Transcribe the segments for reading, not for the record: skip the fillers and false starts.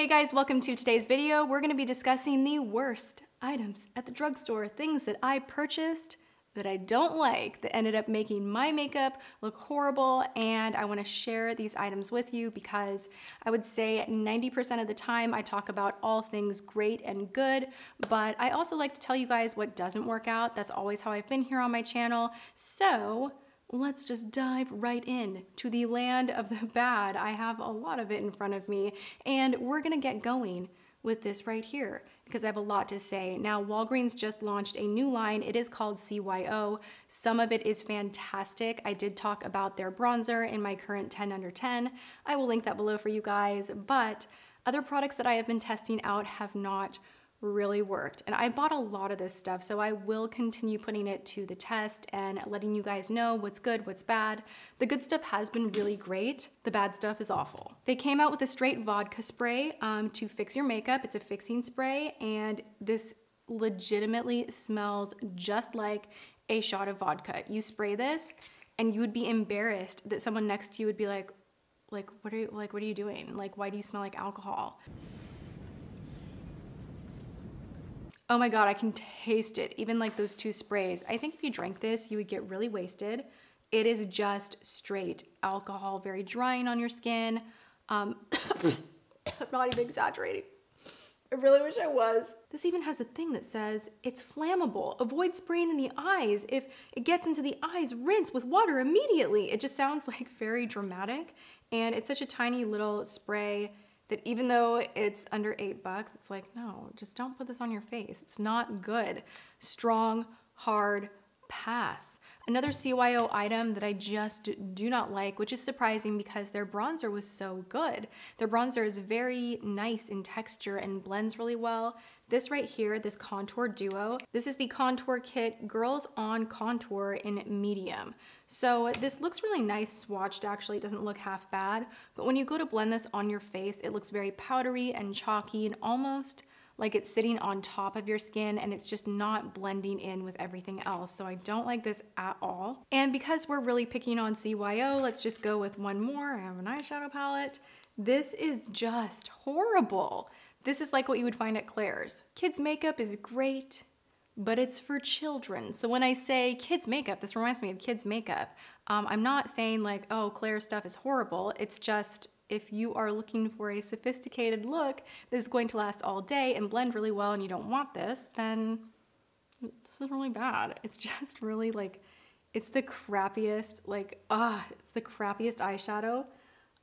Hey guys, welcome to today's video. We're gonna be discussing the worst items at the drugstore, things that I purchased that I don't like, that ended up making my makeup look horrible, and I wanna share these items with you because I would say 90% of the time I talk about all things great and good, but I also like to tell you guys what doesn't work out. That's always how I've been here on my channel. So let's just dive right in to the land of the bad. I have a lot of it in front of me, and we're gonna get going with this right here because I have a lot to say. Now, Walgreens just launched a new line. It is called CYO. Some of it is fantastic. I did talk about their bronzer in my current 10 under 10. I will link that below for you guys, but other products that I have been testing out have not really worked. And I bought a lot of this stuff, so I will continue putting it to the test and letting you guys know what's good, what's bad. The good stuff has been really great. The bad stuff is awful. They came out with a straight vodka spray to fix your makeup. It's a fixing spray, and this legitimately smells just like a shot of vodka. You spray this and you would be embarrassed that someone next to you would be like, what are you doing? Like, why do you smell like alcohol? Oh my God, I can taste it. Even like those two sprays. I think if you drank this, you would get really wasted. It is just straight alcohol, very drying on your skin. I'm not even exaggerating. I really wish I was. This even has a thing that says it's flammable. Avoid spraying in the eyes. If it gets into the eyes, rinse with water immediately. It just sounds like very dramatic. And it's such a tiny little spray that even though it's under $8, it's like, no, just don't put this on your face. It's not good. Strong, hard pass. Another CYO item that I just do not like, which is surprising because their bronzer was so good. Their bronzer is very nice in texture and blends really well. This right here, this contour duo, this is the Contour Kit Girls on Contour in medium. So this looks really nice swatched, actually. It doesn't look half bad, but when you go to blend this on your face, it looks very powdery and chalky and almost like it's sitting on top of your skin, and it's just not blending in with everything else. So I don't like this at all. And because we're really picking on CYO, let's just go with one more. I have an eyeshadow palette. This is just horrible. This is like what you would find at Claire's. Kids makeup is great, but it's for children. So when I say kids makeup, this reminds me of kids makeup. I'm not saying like, oh, Claire's stuff is horrible. It's just, if you are looking for a sophisticated look that is going to last all day and blend really well and you don't want this, then this is really bad. It's just really like, it's the crappiest, it's the crappiest eyeshadow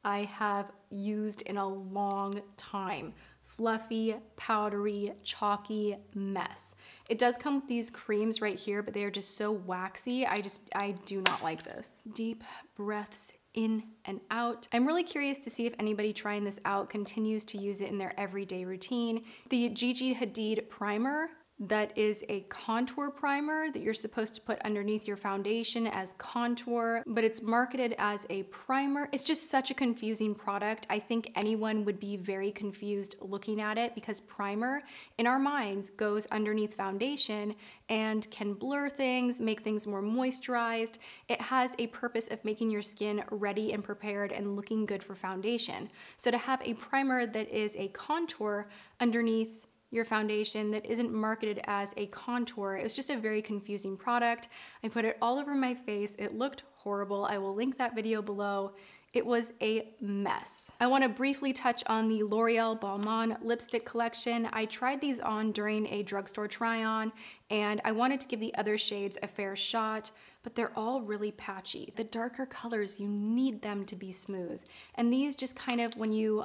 I have used in a long time. Fluffy, powdery, chalky mess. It does come with these creams right here, but they are just so waxy. I do not like this. Deep breaths in and out. I'm really curious to see if anybody trying this out continues to use it in their everyday routine. The Gigi Hadid primer, that is a contour primer that you're supposed to put underneath your foundation as contour, but it's marketed as a primer. It's just such a confusing product. I think anyone would be very confused looking at it because primer in our minds goes underneath foundation and can blur things, make things more moisturized. It has a purpose of making your skin ready and prepared and looking good for foundation. So to have a primer that is a contour underneath your foundation that isn't marketed as a contour, it was just a very confusing product. I put it all over my face. It looked horrible. I will link that video below. It was a mess. I want to briefly touch on the L'Oreal Balmain lipstick collection. I tried these on during a drugstore try-on, and I wanted to give the other shades a fair shot, but they're all really patchy. The darker colors, you need them to be smooth. And these just kind of, when you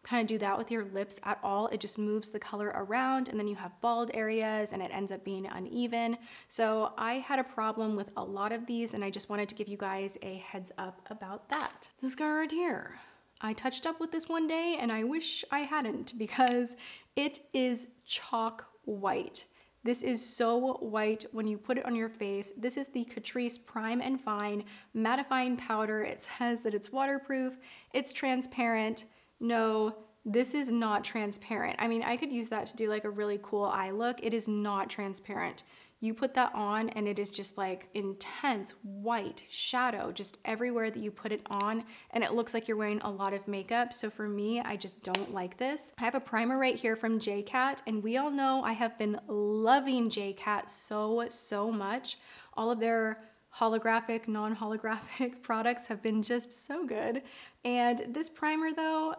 kind of do that with your lips at all, it just moves the color around, and then you have bald areas and it ends up being uneven. So I had a problem with a lot of these, and I just wanted to give you guys a heads up about that. This guy right here, I touched up with this one day and I wish I hadn't because it is chalk white. This is so white when you put it on your face. This is the Catrice Prime and Fine Mattifying Powder. It says that it's waterproof, it's transparent. No, this is not transparent. I mean, I could use that to do like a really cool eye look. It is not transparent. You put that on and it is just like intense white shadow just everywhere that you put it on, and it looks like you're wearing a lot of makeup. So for me, I just don't like this. I have a primer right here from JCat, and we all know I have been loving JCat so much. All of their holographic, non-holographic products have been just so good. And this primer though,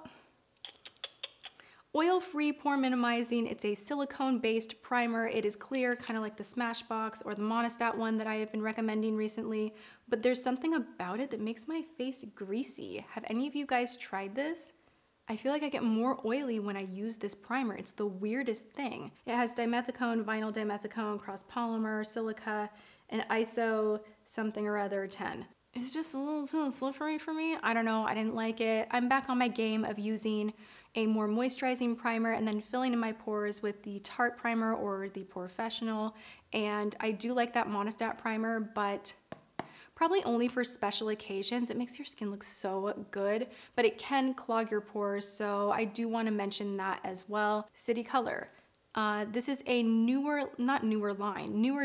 oil-free, pore minimizing. It's a silicone-based primer. It is clear, kind of like the Smashbox or the Monistat one that I have been recommending recently, but there's something about it that makes my face greasy. Have any of you guys tried this? I feel like I get more oily when I use this primer. It's the weirdest thing. It has dimethicone, vinyl dimethicone, cross-polymer, silica, and ISO something or other 10. It's just a little too slippery for me. I don't know, I didn't like it. I'm back on my game of using a more moisturizing primer and then filling in my pores with the Tarte primer or the Professional. And I do like that Monistat primer, but probably only for special occasions. It makes your skin look so good, but it can clog your pores. So I do want to mention that as well. City Color. This is a newer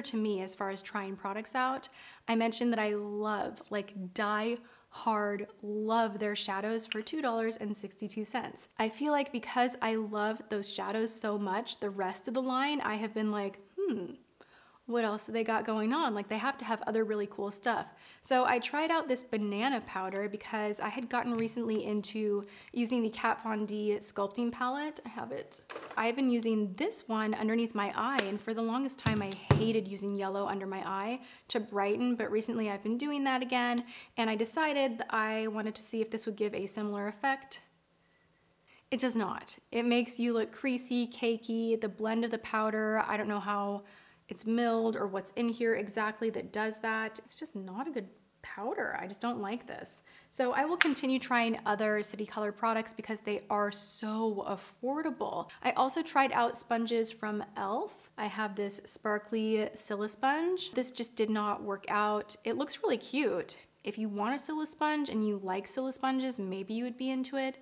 to me as far as trying products out. I mentioned that I love, like die hard, love their shadows for $2.62. I feel like because I love those shadows so much, the rest of the line, I have been like, what else do they got going on? Like they have to have other really cool stuff. So I tried out this banana powder because I had gotten recently into using the Kat Von D sculpting palette. I have it. I've been using this one underneath my eye, and for the longest time I hated using yellow under my eye to brighten, but recently I've been doing that again, and I decided that I wanted to see if this would give a similar effect. It does not. It makes you look creasy, cakey. The blend of the powder, I don't know how it's milled or what's in here exactly that does that. It's just not a good powder. I just don't like this. So I will continue trying other City Color products because they are so affordable. I also tried out sponges from e.l.f. I have this sparkly Scylla sponge. This just did not work out. It looks really cute. If you want a Scylla sponge and you like Scylla sponges, maybe you would be into it.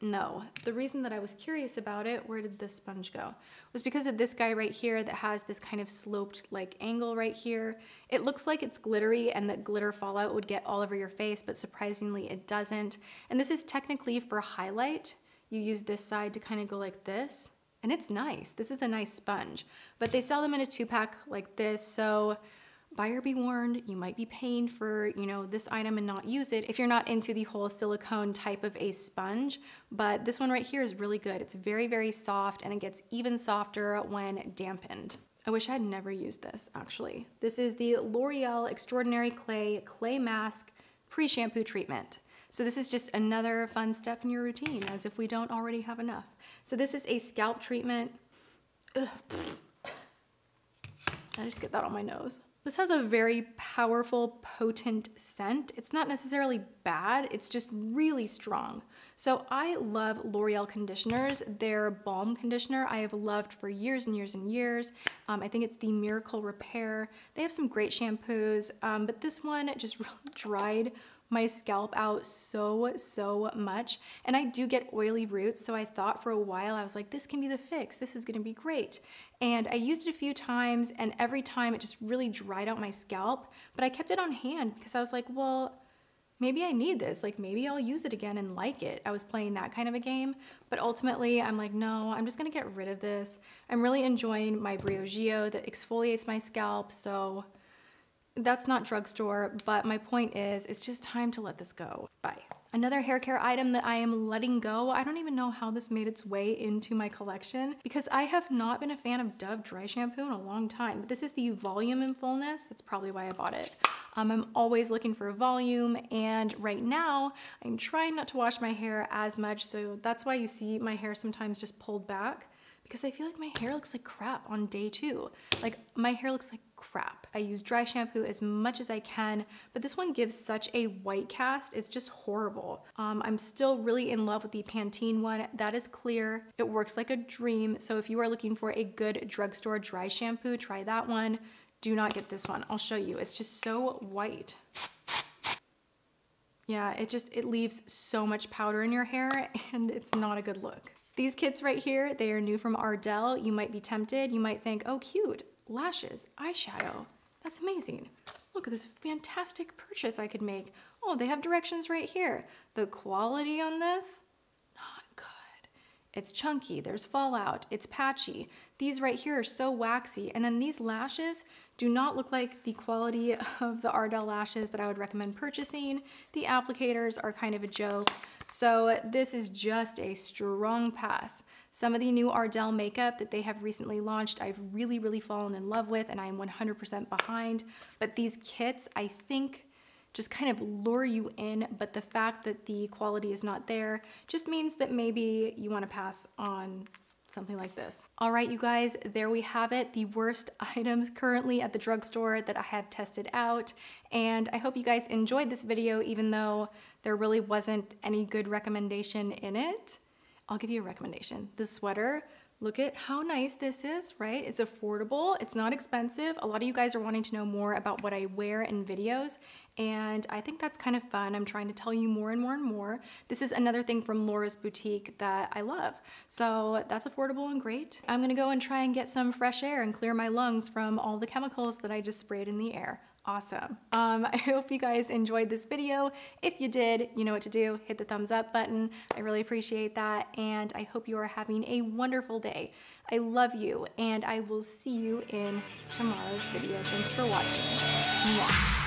No. The reason that I was curious about it, where did this sponge go, was because of this guy right here that has this kind of sloped like angle right here. It looks like it's glittery and that glitter fallout would get all over your face, but surprisingly it doesn't. And this is technically for highlight. You use this side to kind of go like this, and it's nice. This is a nice sponge, but they sell them in a 2-pack like this, so buyer be warned, you might be paying for, you know, this item and not use it if you're not into the whole silicone type of a sponge. But this one right here is really good. It's very soft, and it gets even softer when dampened. I wish I had never used this, actually. This is the L'Oreal Extraordinary Clay Mask Pre-Shampoo Treatment. So this is just another fun step in your routine, as if we don't already have enough. So this is a scalp treatment. Ugh. I just get that on my nose. This has a very powerful, potent scent. It's not necessarily bad, it's just really strong. So I love L'Oreal conditioners. Their balm conditioner I have loved for years and years and years. I think it's the Miracle Repair. They have some great shampoos, but this one just really dried my scalp out so much, and I do get oily roots, so I thought for a while, I was like, this can be the fix, this is gonna be great. And I used it a few times, and every time it just really dried out my scalp, but I kept it on hand because I was like, well, maybe I need this, like maybe I'll use it again and like it. I was playing that kind of a game, but ultimately I'm like, no, I'm just gonna get rid of this. I'm really enjoying my Briogeo that exfoliates my scalp, so that's not drugstore, but my point is, it's just time to let this go. Bye. Another hair care item that I am letting go, I don't even know how this made its way into my collection because I have not been a fan of Dove dry shampoo in a long time. But this is the Volume in Fullness. That's probably why I bought it. I'm always looking for a volume, and right now I'm trying not to wash my hair as much, so that's why you see my hair sometimes just pulled back, because I feel like my hair looks like crap on day 2. Like my hair looks like crap. I use dry shampoo as much as I can, but this one gives such a white cast. It's just horrible. I'm still really in love with the Pantene one. That is clear. It works like a dream. So if you are looking for a good drugstore dry shampoo, try that one. Do not get this one. I'll show you. It's just so white. Yeah, it leaves so much powder in your hair, and it's not a good look. These kits right here, they are new from Ardell. You might be tempted. You might think, oh, cute. lashes, eyeshadow. That's amazing. Look at this fantastic purchase I could make. Oh, they have directions right here. The quality on this, not good. It's chunky, there's fallout, it's patchy. These right here are so waxy. And then these lashes do not look like the quality of the Ardell lashes that I would recommend purchasing. The applicators are kind of a joke. So this is just a strong pass. Some of the new Ardell makeup that they have recently launched, I've really fallen in love with, and I am 100% behind. But these kits, I think, just kind of lure you in, but the fact that the quality is not there just means that maybe you want to pass on something like this. All right, you guys, there we have it. The worst items currently at the drugstore that I have tested out. And I hope you guys enjoyed this video, even though there really wasn't any good recommendation in it. I'll give you a recommendation. This sweater, look at how nice this is, right? It's affordable, it's not expensive. A lot of you guys are wanting to know more about what I wear in videos, and I think that's kind of fun. I'm trying to tell you more and more and more. This is another thing from Laura's boutique that I love. So that's affordable and great. I'm gonna go and try and get some fresh air and clear my lungs from all the chemicals that I just sprayed in the air. Awesome. I hope you guys enjoyed this video. If you did, you know what to do. Hit the thumbs up button. I really appreciate that. And I hope you are having a wonderful day. I love you, and I will see you in tomorrow's video. Thanks for watching. Mwah.